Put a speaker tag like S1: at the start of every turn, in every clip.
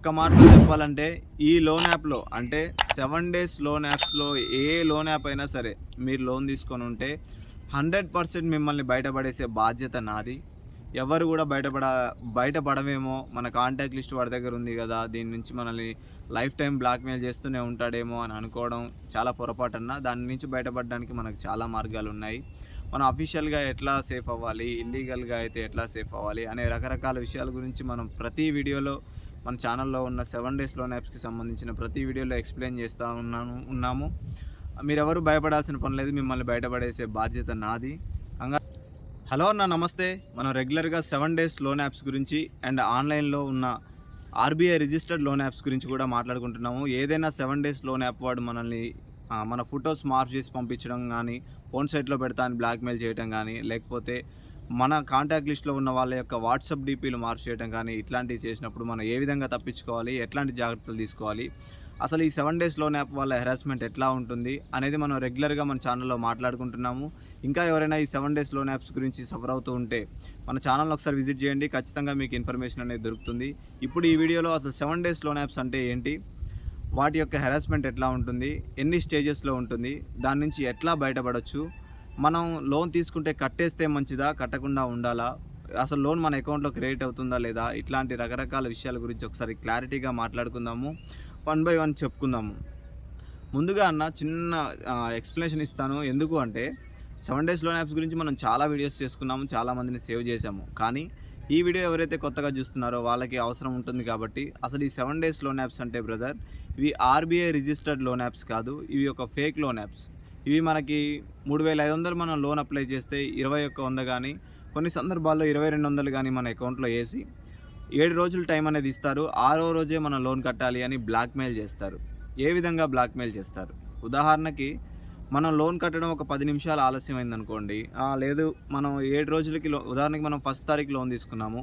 S1: ఒక్క మాటలో చెప్పాలంటే ఈ లోన్ యాప్‌లో అంటే 7 డేస్ లోన్ యాప్స్‌లో ఏ లోన్ యాప్ అయినా సరే మీరు లోన్ తీసుకొని ఉంటే 100% మిమ్మల్ని బయటపడేసే బాధ్యత నాది. ఎవరు కూడా బయటపడమేమో, మన కాంటాక్ట్ లిస్ట్ వాడి దగ్గర ఉంది కదా, దీని నుంచి మనల్ని లైఫ్ టైమ్ బ్లాక్‌మెయిల్ చేస్తూనే ఉంటాడేమో అని అనుకోవడం చాలా పొరపాటన్న. దాని నుంచి బయటపడడానికి మనకు చాలా మార్గాలున్నాయి. మనం అఫీషియల్‌గా ఎట్లా సేఫ్ అవ్వాలి, ఇల్లీగల్‌గా అయితే ఎట్లా సేఫ్ అవ్వాలి అనే రకరకాల విషయాల గురించి మనం ప్రతి వీడియోలో మన ఛానల్లో ఉన్న 7 డేస్ లోన్ యాప్స్‌కి సంబంధించిన ప్రతి వీడియోలో ఎక్స్‌ప్లెయిన్ చేస్తా ఉన్నాము. మీరెవరు భయపడాల్సిన పని లేదు. మిమ్మల్ని బయటపడేసే బాధ్యత నాది. హలో అన్న, నమస్తే. మనం రెగ్యులర్‌గా 7 డేస్ లోన్ యాప్స్ గురించి అండ్ ఆన్‌లైన్‌లో ఉన్న ఆర్‌బీఐ రిజిస్టర్డ్ లోన్ యాప్స్ గురించి కూడా మాట్లాడుకుంటున్నాము. ఏదైనా 7 డేస్ లోన్ యాప్ వాడు మనల్ని మన ఫోటోస్ మార్ఫ్ చేసి పంపించడం గానీ, ఫోన్ సైట్‌లో పెడతా అని బ్లాక్‌మెయిల్ చేయడం గానీ, లేకపోతే మన కాంటాక్ట్ లిస్ట్‌లో ఉన్న వాళ్ళ యొక్క వాట్సాప్ డీపీలు మార్పు చేయడం కానీ, ఇట్లాంటివి చేసినప్పుడు మనం ఏ విధంగా తప్పించుకోవాలి, ఎట్లాంటి జాగ్రత్తలు తీసుకోవాలి, అసలు ఈ 7 డేస్ లోన్ యాప్ వాళ్ళ హెరాస్మెంట్ ఎట్లా ఉంటుంది అనేది మనం రెగ్యులర్గా మన ఛానల్లో మాట్లాడుకుంటున్నాము. ఇంకా ఎవరైనా ఈ 7 డేస్ లోన్ యాప్స్ గురించి సఫర్ అవుతూ ఉంటే మన ఛానల్ని ఒకసారి విజిట్ చేయండి. ఖచ్చితంగా మీకు ఇన్ఫర్మేషన్ అనేది దొరుకుతుంది. ఇప్పుడు ఈ వీడియోలో అసలు 7 డేస్ లోన్ యాప్స్ అంటే ఏంటి, వాటి యొక్క హెరాస్మెంట్ ఎట్లా ఉంటుంది, ఎన్ని స్టేజెస్లో ఉంటుంది, దాని నుంచి ఎట్లా బయటపడవచ్చు, మనం లోన్ తీసుకుంటే కట్టేస్తే మంచిదా, కట్టకుండా ఉండాలా, అసలు లోన్ మన అకౌంట్లో క్రెడిట్ అవుతుందా లేదా, ఇట్లాంటి రకరకాల విషయాల గురించి ఒకసారి క్లారిటీగా మాట్లాడుకుందాము. 1 బై 1 చెప్పుకుందాము. ముందుగా అన్న చిన్న ఎక్స్ప్లెనేషన్ ఇస్తాను. ఎందుకు అంటే 7 డేస్ లోన్ యాప్స్ గురించి మనం చాలా వీడియోస్ చేసుకున్నాము, చాలామందిని సేవ్ చేశాము. కానీ ఈ వీడియో ఎవరైతే కొత్తగా చూస్తున్నారో వాళ్ళకి అవసరం ఉంటుంది కాబట్టి, అసలు ఈ 7 డేస్ లోన్ యాప్స్ అంటే బ్రదర్, ఇవి ఆర్బీఐ రిజిస్టర్డ్ లోన్ యాప్స్ కాదు. ఇవి ఒక ఫేక్ లోన్ యాప్స్. ఇవి మనకి 3,500 మనం లోన్ అప్లై చేస్తే 2100 కానీ, కొన్ని సందర్భాల్లో 2200 కానీ మన అకౌంట్లో వేసి 7 రోజులు టైం అనేది ఇస్తారు. 6వ రోజే మనం లోన్ కట్టాలి అని బ్లాక్మెయిల్ చేస్తారు. ఏ విధంగా బ్లాక్మెయిల్ చేస్తారు? ఉదాహరణకి మనం లోన్ కట్టడం ఒక 10 నిమిషాలు ఆలస్యమైందనుకోండి, లేదు మనం 7 రోజులకి ఉదాహరణకి మనం 1st తారీఖు లోన్ తీసుకున్నాము,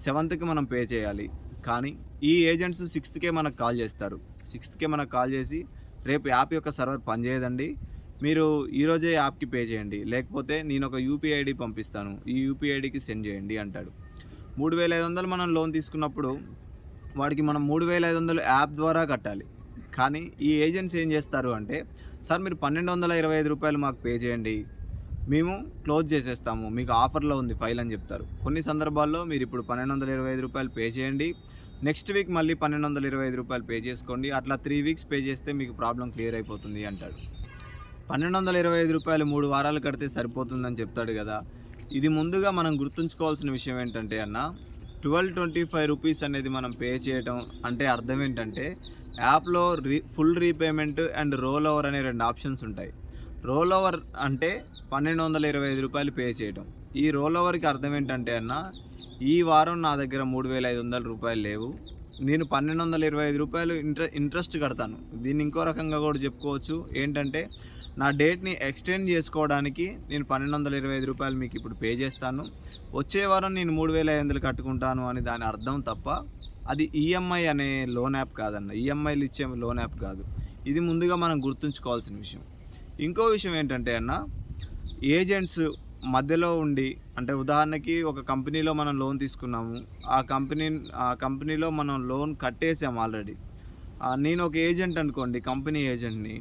S1: 7థ్‌కి మనం పే చేయాలి. కానీ ఈ ఏజెంట్స్ 6థ్‌కే మనకు కాల్ చేస్తారు. 6థ్‌కే మనకు కాల్ చేసి, రేపు యాప్ యొక్క సర్వర్ పనిచేయదండి, మీరు ఈరోజే యాప్కి పే చేయండి, లేకపోతే నేను ఒక యూపీఐ ఐడి పంపిస్తాను, ఈ యూపీఐ ఐడికి సెండ్ చేయండి అంటాడు. 3,500 మనం లోన్ తీసుకున్నప్పుడు వాడికి మనం 3,500 యాప్ ద్వారా కట్టాలి. కానీ ఈ ఏజెంట్స్ ఏం చేస్తారు అంటే, సార్ మీరు రూ. 1,225 మాకు పే చేయండి, మేము క్లోజ్ చేసేస్తాము, మీకు ఆఫర్లో ఉంది ఫైల్ అని చెప్తారు. కొన్ని సందర్భాల్లో మీరు ఇప్పుడు రూ. 1,225 పే చేయండి, నెక్స్ట్ వీక్ మళ్ళీ రూ. 1,225 పే చేసుకోండి, అట్లా 3 వీక్స్ పే చేస్తే మీకు ప్రాబ్లం క్లియర్ అయిపోతుంది అంటాడు. రూ. 1,225 3 వారాలు కడితే సరిపోతుందని చెప్తాడు కదా. ఇది ముందుగా మనం గుర్తుంచుకోవాల్సిన విషయం ఏంటంటే అన్న, 1,225 రూపీస్ అనేది మనం పే చేయటం అంటే అర్థం ఏంటంటే, యాప్లో full repayment and role over అనే 2 ఆప్షన్స్ ఉంటాయి. రోల్ ఓవర్ అంటే రూ. 1,225 పే చేయటం. ఈ రోల్ ఓవర్కి అర్థం ఏంటంటే అన్న, ఈ వారం నా దగ్గర రూ. 3,500 లేవు, నేను రూ. 1,225 ఇంట్రెస్ట్ కడతాను. దీన్ని ఇంకో రకంగా కూడా చెప్పుకోవచ్చు. ఏంటంటే, నా డేట్ని ఎక్స్టెండ్ చేసుకోవడానికి నేను రూ. 1,225 మీకు ఇప్పుడు పే చేస్తాను, వచ్చే వారం నేను 3,500 కట్టుకుంటాను అని దాని అర్థం తప్ప, అది ఈఎంఐ అనే లోన్ యాప్ కాదన్న. ఈఎంఐలు ఇచ్చే లోన్ యాప్ కాదు. ఇది ముందుగా మనం గుర్తుంచుకోవాల్సిన విషయం. ఇంకో విషయం ఏంటంటే అన్న, ఏజెంట్స్ మధ్యలో ఉండి, అంటే ఉదాహరణకి ఒక కంపెనీలో మనం లోన్ తీసుకున్నాము, ఆ కంపెనీలో మనం లోన్ కట్టేసాము ఆల్రెడీ. నేను ఒక ఏజెంట్ అనుకోండి, కంపెనీ ఏజెంట్ని.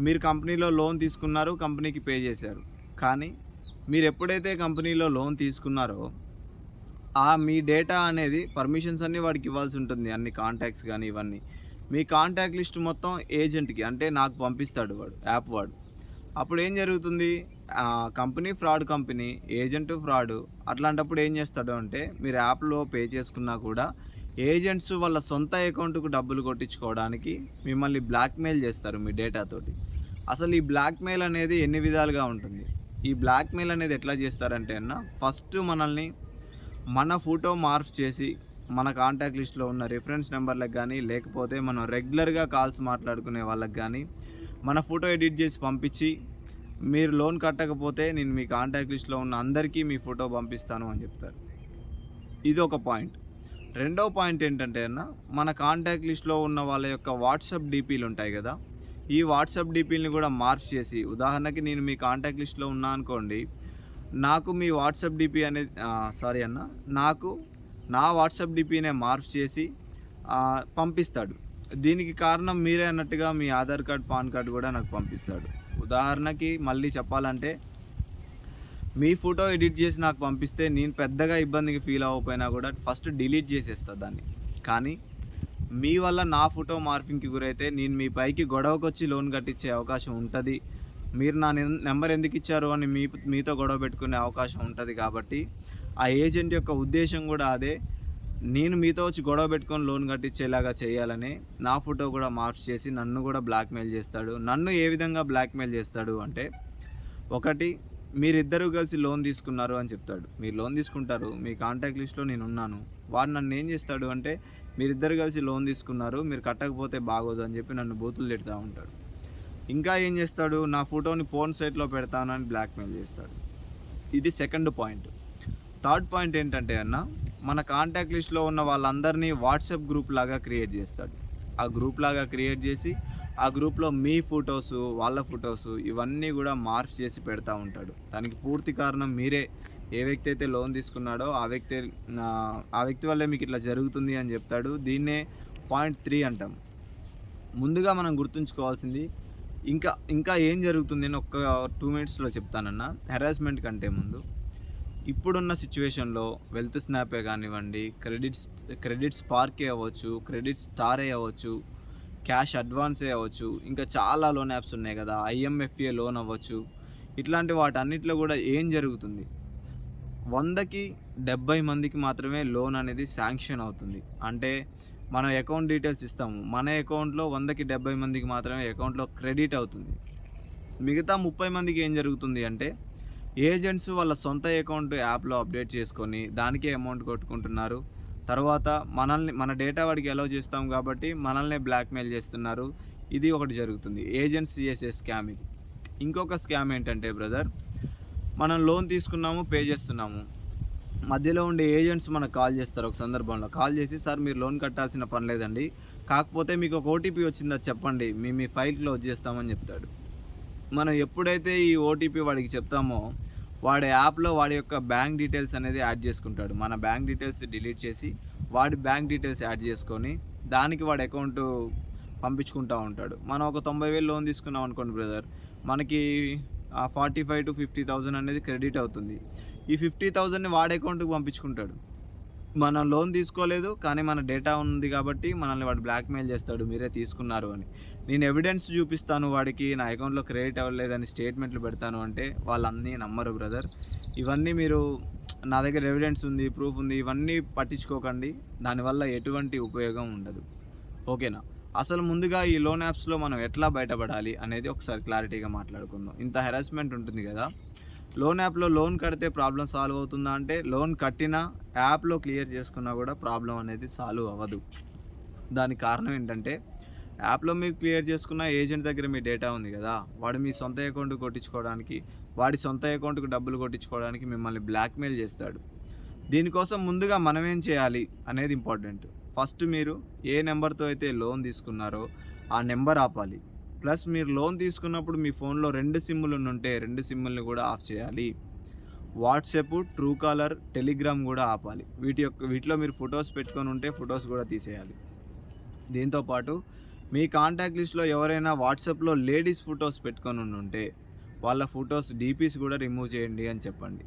S1: మీరు కంపెనీలో లోన్ తీసుకున్నారు, కంపెనీకి పే చేశారు. కానీ మీరు ఎప్పుడైతే కంపెనీలో లోన్ తీసుకున్నారో మీ డేటా అనేది పర్మిషన్స్ అన్నీ వాడికి ఇవ్వాల్సి ఉంటుంది, అన్ని కాంటాక్ట్స్ కానీ ఇవన్నీ. మీ కాంటాక్ట్ లిస్ట్ మొత్తం ఏజెంట్కి అంటే నాకు పంపిస్తాడు వాడు, యాప్ వాడు. అప్పుడు ఏం జరుగుతుంది, company fraud company, agent fraud. అట్లాంటప్పుడు ఏం చేస్తాడు అంటే, మీరు యాప్లో పే చేసుకున్నా కూడా ఏజెంట్స్ వాళ్ళ సొంత అకౌంట్కు డబ్బులు కొట్టించుకోవడానికి మిమ్మల్ని బ్లాక్మెయిల్ చేస్తారు మీ డేటాతోటి. అసలు ఈ బ్లాక్మెయిల్ అనేది ఎన్ని విధాలుగా ఉంటుంది. ఈ బ్లాక్మెయిల్ అనేది ఎట్లా చేస్తారంటే అన్న, ఫస్ట్ మనల్ని మన ఫోటో మార్ఫ్ చేసి మన కాంటాక్ట్ లిస్ట్లో ఉన్న రిఫరెన్స్ నెంబర్లకు కానీ, లేకపోతే మనం రెగ్యులర్గా కాల్స్ మాట్లాడుకునే వాళ్ళకి కానీ మన ఫోటో ఎడిట్ చేసి పంపించి, మీరు లోన్ కట్టకపోతే నేను మీ కాంటాక్ట్ లిస్ట్లో ఉన్న అందరికీ మీ ఫోటో పంపిస్తాను అని చెప్తారు. ఇది ఒక పాయింట్. రెండో పాయింట్ ఏంటంటే అన్న, మన కాంటాక్ట్ లిస్ట్లో ఉన్న వాళ్ళ యొక్క వాట్సాప్ డీపీలు ఉంటాయి కదా, ఈ వాట్సాప్ డీపీలని కూడా మార్చ్ చేసి, ఉదాహరణకి నేను మీ కాంటాక్ట్ లిస్ట్లో ఉన్నా అనుకోండి, నాకు మీ వాట్సాప్ డీపీ అనేది నాకు నా వాట్సాప్ డీపీనే మార్చ్ చేసి పంపిస్తాడు. దీనికి కారణం మీరే అన్నట్టుగా మీ ఆధార్ కార్డ్, పాన్ కార్డ్ కూడా నాకు పంపిస్తాడు. ఉదాహరణకి మళ్ళీ చెప్పాలంటే మీ ఫోటో ఎడిట్ చేసి నాకు పంపిస్తే నేను పెద్దగా ఇబ్బందికి ఫీల్ అవ్వకపోయినా కూడా ఫస్ట్ డిలీట్ చేసేస్తా దాన్ని. కానీ మీ వల్ల నా ఫోటో మార్ఫింగ్‌కి గురైతే నేను మీ పైకి గొడవకొచ్చి లోన్ కట్టించే అవకాశం ఉంటది. మీరు నా నెంబర్ ఎందుకు ఇచ్చారు అని మీతో గొడవ పెట్టుకునే అవకాశం ఉంటది కాబట్టి ఆ ఏజెంట్ యొక్క ఉద్దేశం కూడా అదే. నేను మీతో వచ్చి గొడవ పెట్టుకొని లోన్ కట్టించేలాగా చేయాలని నా ఫోటో కూడా మార్ఫ్ చేసి నన్ను కూడా బ్లాక్‌మెయిల్ చేస్తాడు. నన్ను ఏ విధంగా బ్లాక్‌మెయిల్ చేస్తాడు అంటే, ఒకటి, మీరిద్దరూ కలిసి లోన్ తీసుకున్నారు అని చెప్తాడు. మీరు లోన్ తీసుకుంటారు, మీ కాంటాక్ట్ లిస్ట్‌లో నేనున్నాను. వాడు నన్ను ఏం చేస్తాడు అంటే, మీరిద్దరు కలిసి లోన్ తీసుకున్నారు, మీరు కట్టకపోతే బాగోదు అని చెప్పి నన్ను బూతులు తిడతా ఉంటాడు. ఇంకా ఏం చేస్తాడు, నా ఫోటోని పోర్న్ సైట్‌లో పెడతానని బ్లాక్‌మెయిల్ చేస్తాడు. ఇది సెకండ్ పాయింట్. థర్డ్ పాయింట్ ఏంటంటే మన కాంటాక్ట్ లిస్ట్లో ఉన్న వాళ్ళందరినీ వాట్సాప్ గ్రూప్ లాగా క్రియేట్ చేస్తాడు. ఆ గ్రూప్ లాగా క్రియేట్ చేసి ఆ గ్రూప్లో మీ ఫొటోసు, వాళ్ళ ఫొటోసు ఇవన్నీ కూడా మార్ఫ్ చేసి పెడతా ఉంటాడు. దానికి పూర్తి కారణం మీరే. ఏ వ్యక్తి అయితే లోన్ తీసుకున్నాడో ఆ వ్యక్తి వల్లే మీకు ఇట్లా జరుగుతుంది అని చెప్తాడు. దీన్నే పాయింట్ 3 అంటాం. ముందుగా మనం గుర్తుంచుకోవాల్సింది ఇంకా ఏం జరుగుతుంది అని ఒక్క 2 మినిట్స్లో చెప్తానన్నా. హెరాస్మెంట్ కంటే ముందు ఇప్పుడున్న సిచ్యువేషన్లో వెల్త్ స్నాపే కానివ్వండి, క్రెడిట్ స్పార్కే అవ్వచ్చు, క్రెడిట్ స్టారే అవ్వచ్చు, క్యాష్ అడ్వాన్సే అవ్వచ్చు, ఇంకా చాలా లోన్ యాప్స్ ఉన్నాయి కదా, ఐఎంఎఫ్ఏ లోన్ అవ్వచ్చు. ఇట్లాంటి వాటన్నిటిలో కూడా ఏం జరుగుతుంది, 100కి 70 మందికి మాత్రమే లోన్ అనేది శాంక్షన్ అవుతుంది. అంటే మనం అకౌంట్ డీటెయిల్స్ ఇస్తాము, మన అకౌంట్లో 100కి 70 మందికి మాత్రమే అకౌంట్లో క్రెడిట్ అవుతుంది. మిగతా 30 మందికి ఏం జరుగుతుంది అంటే, ఏజెంట్స్ వాళ్ళ సొంత అకౌంట్ యాప్లో అప్డేట్ చేసుకొని దానికే అమౌంట్ కొట్టుకుంటున్నారు. తర్వాత మన డేటా వాడికి అలౌ చేస్తాం కాబట్టి మనల్నే బ్లాక్మెయిల్ చేస్తున్నారు. ఇది ఒకటి జరుగుతుంది. ఏజెంట్స్ చేసే స్కామ్ ఇది. ఇంకొక స్కామ్ ఏంటంటే బ్రదర్, మనం లోన్ తీసుకున్నాము, పే చేస్తున్నాము, మధ్యలో ఉండే ఏజెంట్స్ మనకు కాల్ చేస్తారు. ఒక సందర్భంలో కాల్ చేసి, సార్ మీరు లోన్ కట్టాల్సిన పని లేదండి, కాకపోతే మీకు ఒక ఓటీపీ వచ్చిందా చెప్పండి, మీ ఫైల్ క్లోజ్ చేస్తామని చెప్తాడు. మనం ఎప్పుడైతే ఈ ఓటీపీ వాడికి చెప్తామో వాడి యాప్లో వాడి యొక్క బ్యాంక్ డీటెయిల్స్ అనేది యాడ్ చేసుకుంటాడు. మన బ్యాంక్ డీటెయిల్స్ డిలీట్ చేసి వాడి బ్యాంక్ డీటెయిల్స్ యాడ్ చేసుకొని దానికి వాడి అకౌంట్ పంపించుకుంటూ ఉంటాడు. మనం ఒక 90,000 లోన్ తీసుకున్నాం అనుకోండి బ్రదర్, మనకి 45,000 to 50,000 అనేది క్రెడిట్ అవుతుంది. ఈ 50,000ని వాడి అకౌంట్కి పంపించుకుంటాడు. మనం లోన్ తీసుకోలేదు కానీ మన డేటా ఉంది కాబట్టి మనల్ని వాడు బ్లాక్మెయిల్ చేస్తాడు, మీరే తీసుకున్నారు అని. నేను ఎవిడెన్స్ చూపిస్తాను వాడికి, నా అకౌంట్లో క్రెడిట్ అవ్వలేదని స్టేట్మెంట్లు పెడతాను అంటే వాళ్ళన్నీ నమ్మరు బ్రదర్. ఇవన్నీ మీరు నా దగ్గర ఎవిడెన్స్ ఉంది, ప్రూఫ్ ఉంది, ఇవన్నీ పట్టించుకోకండి. దానివల్ల ఎటువంటి ఉపయోగం ఉండదు. ఓకేనా? అసలు ముందుగా ఈ లోన్ యాప్స్లో మనం ఎట్లా బయటపడాలి అనేది ఒకసారి క్లారిటీగా మాట్లాడుకుందాం. ఇంత హెరాస్మెంట్ ఉంటుంది కదా, లోన్ యాప్లో లోన్ కడితే ప్రాబ్లం సాల్వ్ అవుతుందా అంటే, లోన్ కట్టినా యాప్లో క్లియర్ చేసుకున్నా కూడా ప్రాబ్లం అనేది సాల్వ్ అవ్వదు. దానికి కారణం ఏంటంటే, యాప్లో మీరు క్లియర్ చేసుకున్న ఏజెంట్ దగ్గర మీ డేటా ఉంది కదా, వాడు మీ సొంత అకౌంట్ కొట్టించుకోవడానికి, వాడి సొంత అకౌంట్కి డబ్బులు కొట్టించుకోవడానికి మిమ్మల్ని బ్లాక్మెయిల్ చేస్తాడు. దీనికోసం ముందుగా మనం ఏం చేయాలి అనేది ఇంపార్టెంట్. ఫస్ట్ మీరు ఏ నెంబర్తో అయితే లోన్ తీసుకున్నారో ఆ నెంబర్ ఆపాలి. ప్లస్ మీరు లోన్ తీసుకున్నప్పుడు మీ ఫోన్లో 2 సిమ్ములు ఉంటే 2 సిమ్ముల్ని కూడా ఆఫ్ చేయాలి. వాట్సాప్, ట్రూ కాలర్, టెలిగ్రామ్ కూడా ఆపాలి. వీటిలో మీరు ఫొటోస్ పెట్టుకొని ఉంటే ఫొటోస్ కూడా తీసేయాలి. దీంతోపాటు మీ కాంటాక్ట్ లిస్ట్లో ఎవరైనా వాట్సాప్లో లేడీస్ ఫొటోస్ పెట్టుకొని ఉంటే వాళ్ళ ఫొటోస్ డీపీస్ కూడా రిమూవ్ చేయండి అని చెప్పండి.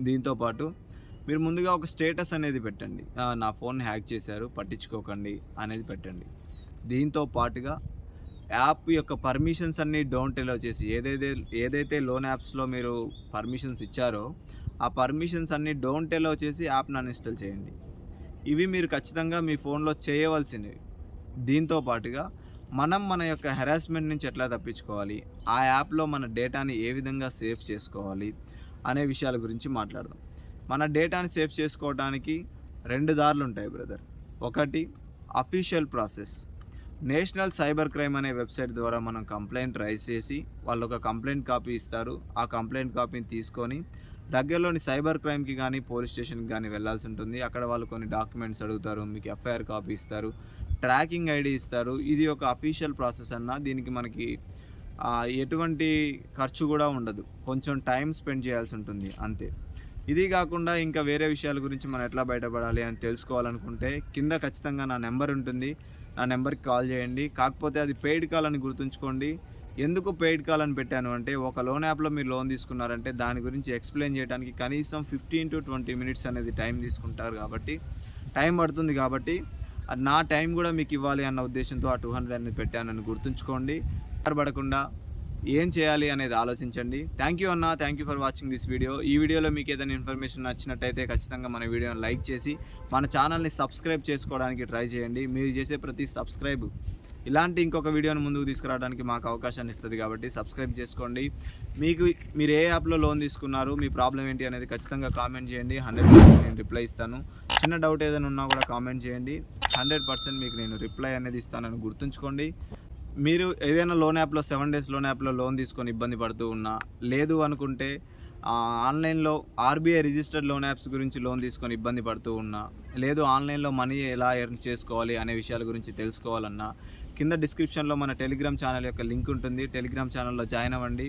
S1: దీంతోపాటు మీరు ముందుగా ఒక స్టేటస్ అనేది పెట్టండి, నా ఫోన్ హ్యాక్ చేశారు పట్టించుకోకండి అనేది పెట్టండి. దీంతో పాటుగా యాప్ యొక్క పర్మిషన్స్ అన్నీ డోంట్ అలౌ చేసి, ఏదైతే లోన్ యాప్స్లో మీరు పర్మిషన్స్ ఇచ్చారో ఆ పర్మిషన్స్ అన్నీ డోంట్ అలౌ చేసి యాప్ని అన్ఇన్స్టాల్ చేయండి. ఇవి మీరు ఖచ్చితంగా మీ ఫోన్లో చేయవలసినవి. దీంతో పాటుగా మన యొక్క హెరాస్మెంట్ నుంచి ఎట్లా తప్పించుకోవాలి, ఆ యాప్లో మన డేటాని ఏ విధంగా సేవ్ చేసుకోవాలి అనే విషయాల గురించి మాట్లాడదాం. మన డేటాని సేవ్ చేసుకోవడానికి 2 దారులు ఉంటాయి బ్రదర్. ఒకటి official process. National cyber crime అనే వెబ్సైట్ ద్వారా మనం కంప్లైంట్ రైజ్ చేసి వాళ్ళు ఒక కంప్లైంట్ కాపీ ఇస్తారు. ఆ కంప్లైంట్ కాపీని తీసుకొని దగ్గరలోని సైబర్ క్రైమ్కి కానీ పోలీస్ స్టేషన్కి కానీ వెళ్ళాల్సి ఉంటుంది. అక్కడ వాళ్ళు కొన్ని డాక్యుమెంట్స్ అడుగుతారు, మీకు ఎఫ్ఐఆర్ కాపీ ఇస్తారు, ట్రాకింగ్ ఐడి ఇస్తారు. ఇది ఒక అఫీషియల్ ప్రాసెస్ దీనికి మనకి ఎటువంటి ఖర్చు కూడా ఉండదు, కొంచెం టైం స్పెండ్ చేయాల్సి ఉంటుంది అంతే. ఇది కాకుండా ఇంకా వేరే విషయాల గురించి మనం ఎట్లా బయటపడాలి అని తెలుసుకోవాలనుకుంటే కింద ఖచ్చితంగా నా నెంబర్ ఉంటుంది. నా నెంబర్‌కి కాల్ చేయండి. కాకపోతే అది పెయిడ్ కాల్ అని గుర్తుంచుకోండి. ఎందుకు పెయిడ్ కాల్ అని పెట్టాను అంటే, ఒక లోన్ యాప్‌లో మీరు లోన్ తీసుకున్నారంటే దాని గురించి ఎక్స్‌ప్లెయిన్ చేయడానికి కనీసం 15-20 మినిట్స్ అనేది టైం తీసుకుంటారు కాబట్టి, టైం పడుతుంది కాబట్టి, అది నా టైం కూడా మీకు ఇవ్వాలి అన్న ఉద్దేశంతో ఆ 200 అనేది పెట్టానని గుర్తుంచుకోండి. పడకుండా ఏం చేయాలి అనేది ఆలోచించండి. థ్యాంక్ యూ అన్న. Thank you for watching this video. ఈ వీడియోలో మీకు ఏదైనా ఇన్ఫర్మేషన్ నచ్చినట్టయితే ఖచ్చితంగా మన వీడియోని లైక్ చేసి మన ఛానల్‌ని సబ్స్క్రైబ్ చేసుకోవడానికి ట్రై చేయండి. మీరు చేసే ప్రతి సబ్స్క్రైబ్ ఇలాంటి ఇంకొక వీడియోని ముందుకు తీసుకురావడానికి మాకు అవకాశాన్ని ఇస్తుంది కాబట్టి సబ్స్క్రైబ్ చేసుకోండి. మీరు ఏ యాప్‌లో లోన్ తీసుకున్నారు, మీ ప్రాబ్లం ఏంటి అనేది ఖచ్చితంగా కామెంట్ చేయండి. 100% నేను రిప్లై ఇస్తాను. చిన్న డౌట్ ఏదైనా ఉన్నా కూడా కామెంట్ చేయండి. 100% మీకు నేను రిప్లై అనేది ఇస్తానని గుర్తుంచుకోండి. మీరు ఏదైనా లోన్ యాప్‌లో 7 డేస్ లోన్ యాప్‌లో లోన్ తీసుకొని ఇబ్బంది పడుతూ ఉన్నా, లేదు అనుకుంటే ఆన్‌లైన్‌లో ఆర్‌బీఐ రిజిస్టర్డ్ లోన్ యాప్స్ గురించి లోన్ తీసుకొని ఇబ్బంది పడుతూ ఉన్నా, లేదు ఆన్‌లైన్‌లో మనీ ఎలా ఎర్న్ చేసుకోవాలి అనే విషయాల గురించి తెలుసుకోవాలన్నా, కింద డిస్క్రిప్షన్‌లో మన టెలిగ్రామ్ ఛానల్ యొక్క లింక్ ఉంటుంది. టెలిగ్రామ్ ఛానల్‌లో జాయిన్ అవ్వండి.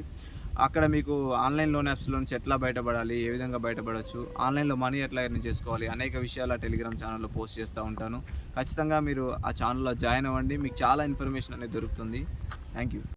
S1: అక్కడ మీకు ఆన్‌లైన్ లోన్ యాప్స్‌లో నుంచి ఎట్లా బయటపడాలి, ఏ విధంగా బయటపడొచ్చు, ఆన్‌లైన్‌లో మనీ ఎట్లా ఎర్న్ చేసుకోవాలి, అనేక విషయాలు ఆ టెలిగ్రామ్ ఛానల్‌లో పోస్ట్ చేస్తూ ఉంటాను. ఖచ్చితంగా మీరు ఆ ఛానల్‌లో జాయిన్ అవ్వండి. మీకు చాలా ఇన్ఫర్మేషన్ అనేది దొరుకుతుంది. Thank you.